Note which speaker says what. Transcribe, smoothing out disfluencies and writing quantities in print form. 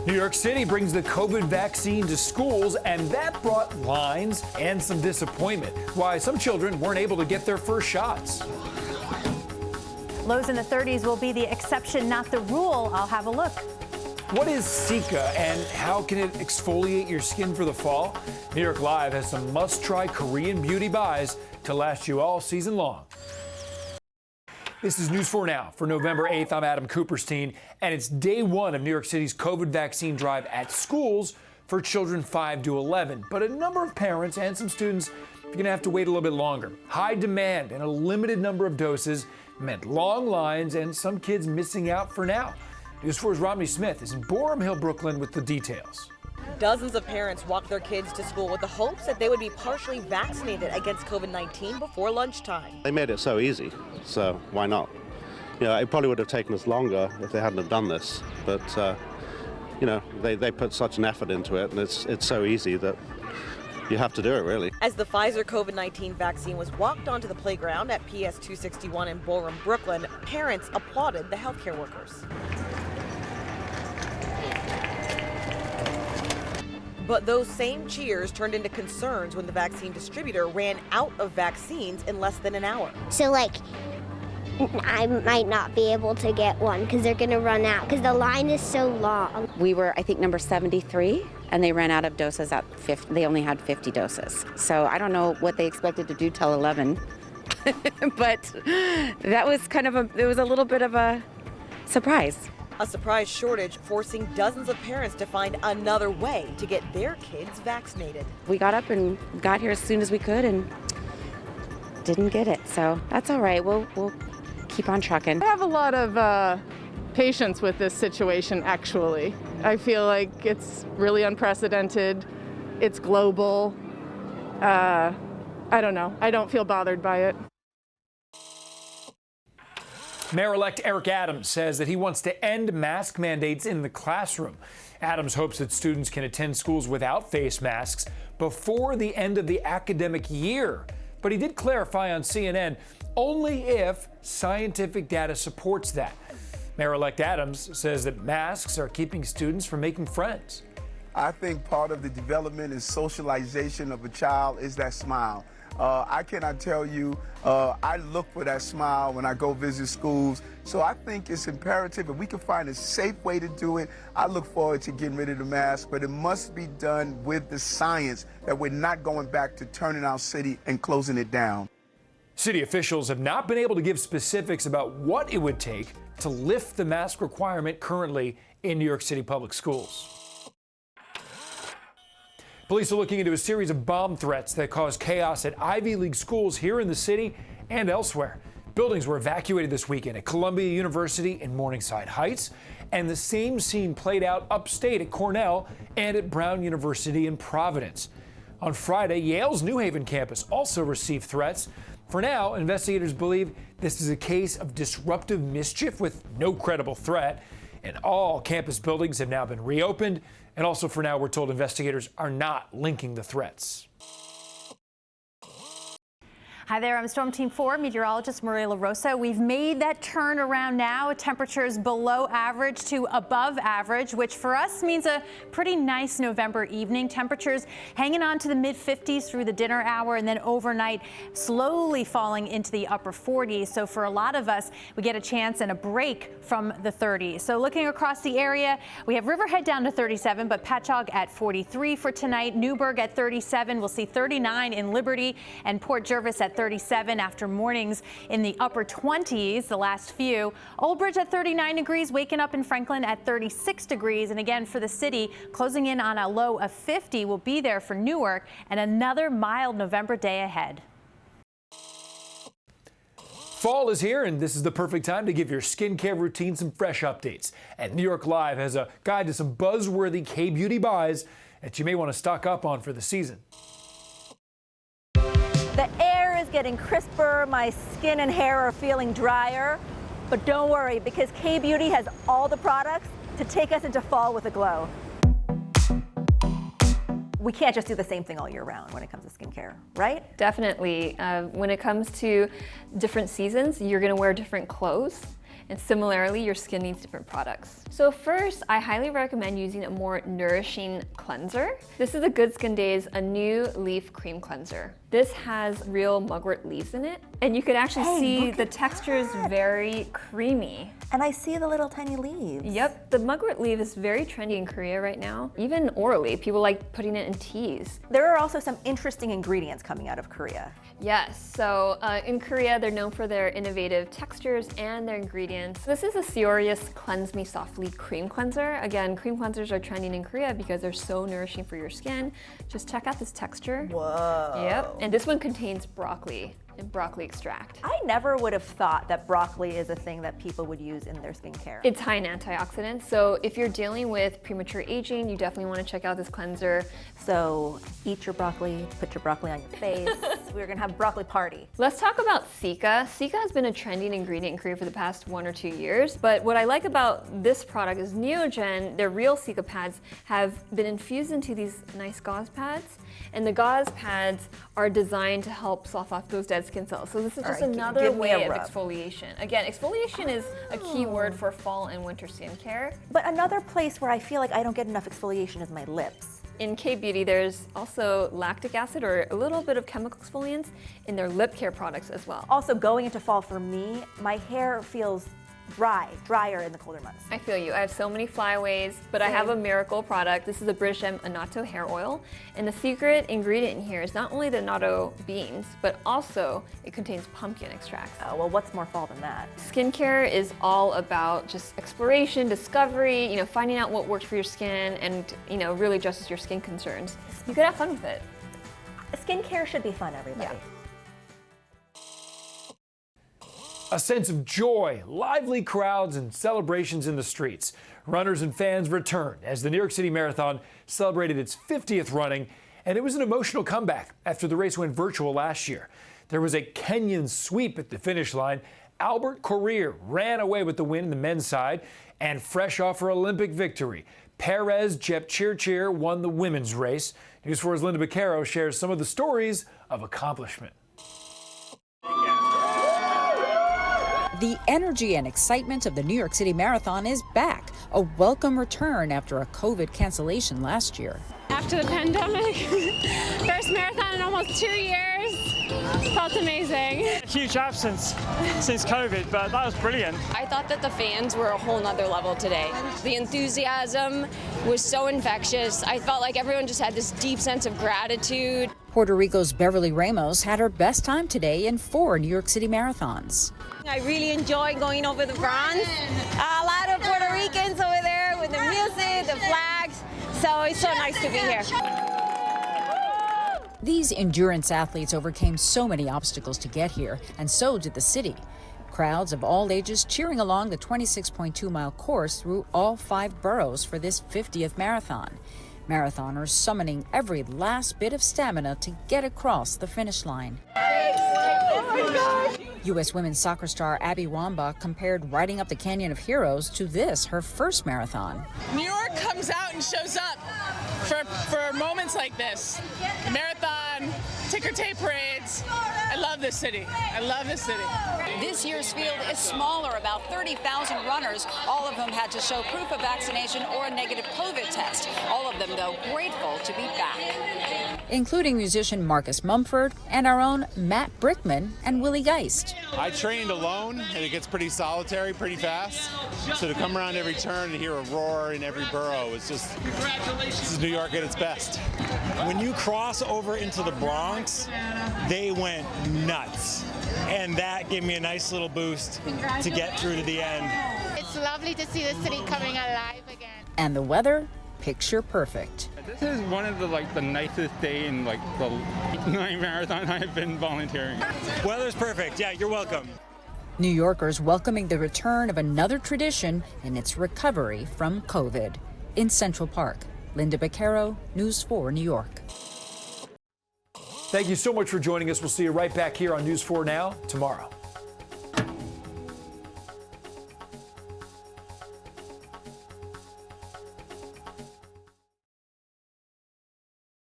Speaker 1: New York City brings the COVID vaccine to schools, and that brought lines and some disappointment. Why some children weren't able to get their first shots.
Speaker 2: Lows in the 30s will be the exception, not the rule. I'll have a look.
Speaker 1: What is Sika and how can it exfoliate your skin for the fall? New York Live has some must-try Korean beauty buys to last you all season long. This is News 4 Now for November 8th. I'm Adam Cooperstein, and it's day one of New York City's COVID vaccine drive at schools for children 5 to 11. But a number of parents and some students are going to have to wait a little bit longer. High demand and a limited number of doses meant long lines and some kids missing out for now. News 4's Romney Smith is in Boerum Hill, Brooklyn with the details.
Speaker 3: Dozens of parents walked their kids to school with the hopes that they would be partially vaccinated against COVID-19 before lunchtime.
Speaker 4: They made it so easy, so why not? You know, it probably would have taken us longer if they hadn't have done this, but you know, they put such an effort into it, and it's so easy that you have to do it, really.
Speaker 3: As the Pfizer COVID-19 vaccine was walked onto the playground at PS 261 in Boerum, Brooklyn, parents applauded the healthcare workers. But those same cheers turned into concerns when the vaccine distributor ran out of vaccines in less than an hour.
Speaker 5: So, I might not be able to get one because they're going to run out because the line is so long.
Speaker 6: We were, I think, number 73, and they ran out of doses at 50. They only had 50 doses. So I don't know what they expected to do till 11, but that was it was a little bit of a surprise.
Speaker 3: A surprise shortage forcing dozens of parents to find another way to get their kids vaccinated.
Speaker 6: We got up and got here as soon as we could and didn't get it. So that's all right. We'll keep on trucking.
Speaker 7: I have a lot of patience with this situation, actually. I feel like it's really unprecedented. It's global. I don't know. I don't feel bothered by it.
Speaker 1: Mayor-elect Eric Adams says that he wants to end mask mandates in the classroom. Adams hopes that students can attend schools without face masks before the end of the academic year. But he did clarify on CNN only if scientific data supports that. Mayor-elect Adams says that masks are keeping students from making friends.
Speaker 8: I think part of the development and socialization of a child is that smile. I cannot tell you, I look for that smile when I go visit schools. So I think it's imperative if we can find a safe way to do it. I look forward to getting rid of the mask, but it must be done with the science that we're not going back to turning our city and closing it down.
Speaker 1: City officials have not been able to give specifics about what it would take to lift the mask requirement currently in New York City public schools. Police are looking into a series of bomb threats that caused chaos at Ivy League schools here in the city and elsewhere. Buildings were evacuated this weekend at Columbia University in Morningside Heights, and the same scene played out upstate at Cornell and at Brown University in Providence. On Friday, Yale's New Haven campus also received threats. For now, investigators believe this is a case of disruptive mischief with no credible threat, and all campus buildings have now been reopened. And also for now, we're told investigators are not linking the threats.
Speaker 2: Hi there, I'm Storm Team 4 meteorologist Maria LaRosa. We've made that turn around now. Temperatures below average to above average, which for us means a pretty nice November evening. Temperatures hanging on to the mid-50s through the dinner hour and then overnight slowly falling into the upper 40s. So for a lot of us, we get a chance and a break from the 30s. So looking across the area, we have Riverhead down to 37, but Patchogue at 43 for tonight. Newburgh at 37. We'll see 39 in Liberty and Port Jervis at 37 after mornings in the upper 20s, the last few. Old Bridge at 39 degrees, waking up in Franklin at 36 degrees. And again, for the city, closing in on a low of 50 will be there for Newark, and another mild November day ahead.
Speaker 1: Fall is here, and this is the perfect time to give your skincare routine some fresh updates. And New York Live has a guide to some buzzworthy K-beauty buys that you may want to stock up on for the season.
Speaker 9: The air is getting crisper, my skin and hair are feeling drier, but don't worry because K-Beauty has all the products to take us into fall with a glow. We can't just do the same thing all year round when it comes to skincare, right?
Speaker 10: Definitely. When it comes to different seasons, you're going to wear different clothes. And similarly, your skin needs different products. So first, I highly recommend using a more nourishing cleanser. This is the Good Skin Days, a new leaf cream cleanser. This has real mugwort leaves in it, and you could actually see the texture is very creamy.
Speaker 9: And I see the little tiny leaves.
Speaker 10: Yep, the mugwort leaf is very trendy in Korea right now. Even orally, people like putting it in teas.
Speaker 9: There are also some interesting ingredients coming out of Korea.
Speaker 10: Yes, so in Korea, they're known for their innovative textures and their ingredients. This is a Seorius Cleanse Me Softly Cream Cleanser. Again, cream cleansers are trending in Korea because they're so nourishing for your skin. Just check out this texture.
Speaker 9: Whoa.
Speaker 10: Yep, and this one contains broccoli and broccoli extract.
Speaker 9: I never would have thought that broccoli is a thing that people would use in their skincare.
Speaker 10: It's high in antioxidants, so if you're dealing with premature aging, you definitely want to check out this cleanser.
Speaker 9: So eat your broccoli, put your broccoli on your face. We're gonna have a broccoli party.
Speaker 10: Let's talk about Cica. Cica has been a trending ingredient in Korea for the past 1 or 2 years, but what I like about this product is Neogen, their real Cica pads, have been infused into these nice gauze pads, and the gauze pads are designed to help slough off those dead skin cells. So this is just another way of exfoliation. Again, exfoliation is a key word for fall and winter skincare.
Speaker 9: But another place where I feel like I don't get enough exfoliation is my lips.
Speaker 10: In K-Beauty, there's also lactic acid or a little bit of chemical exfoliants in their lip care products as well.
Speaker 9: Also, going into fall for me, my hair feels drier in the colder months.
Speaker 10: I feel you. I have so many flyaways, but I have a miracle product. This is the British Annatto hair oil, and the secret ingredient in here is not only the annatto beans, but also it contains pumpkin extracts.
Speaker 9: Oh, well, what's more fall than that?
Speaker 10: Skincare is all about just exploration, discovery, finding out what works for your skin and, really addresses your skin concerns. You could have fun with it.
Speaker 9: Skincare should be fun, everybody.
Speaker 10: Yeah.
Speaker 1: A sense of joy, lively crowds, and celebrations in the streets. Runners and fans returned as the New York City Marathon celebrated its 50th running, and it was an emotional comeback after the race went virtual last year. There was a Kenyan sweep at the finish line. Albert Korir ran away with the win in the men's side, and fresh off her Olympic victory, Perez Jepchirchir won the women's race. News 4's Linda Baquero shares some of the stories of accomplishment.
Speaker 11: The energy and excitement of the New York City Marathon is back, a welcome return after a COVID cancellation last year.
Speaker 12: After the pandemic, first marathon in almost 2 years, felt amazing.
Speaker 13: A huge absence since COVID, but that was brilliant.
Speaker 14: I thought that the fans were a whole nother level today. The enthusiasm was so infectious. I felt like everyone just had this deep sense of gratitude.
Speaker 11: Puerto Rico's Beverly Ramos had her best time today in 4 New York City marathons.
Speaker 15: I really enjoy going over the bronze. A lot of Puerto Ricans over there with the music, the flags. So it's so nice to be here.
Speaker 11: These endurance athletes overcame so many obstacles to get here, and so did the city. Crowds of all ages cheering along the 26.2-mile course through all 5 boroughs for this 50th marathon. Marathoners summoning every last bit of stamina to get across the finish line. U.S. women's soccer star Abby Wambach compared riding up the Canyon of Heroes to this, her first marathon.
Speaker 16: New York comes out and shows up for moments like this. The marathon, ticker tape parades. I love this city. I love this city.
Speaker 17: This year's field is smaller, about 30,000 runners. All of them had to show proof of vaccination or a negative COVID test. All of them, though, grateful to be back.
Speaker 11: Including musician Marcus Mumford and our own Matt Brickman and Willie Geist.
Speaker 18: I trained alone, and it gets pretty solitary pretty fast. So to come around every turn and hear a roar in every borough is just, this is New York at its best.
Speaker 19: When you cross over into the Bronx, they went nuts. And that gave me a nice little boost to get through to the end.
Speaker 20: It's lovely to see the city coming alive again.
Speaker 11: And the weather, picture perfect.
Speaker 21: This is one of the nicest day in the 9 marathon I've been volunteering.
Speaker 19: Weather's perfect. Yeah, you're welcome.
Speaker 11: New Yorkers welcoming the return of another tradition in its recovery from COVID. In Central Park, Linda Baquero, News 4 New York.
Speaker 1: Thank you so much for joining us. We'll see you right back here on News 4 Now tomorrow.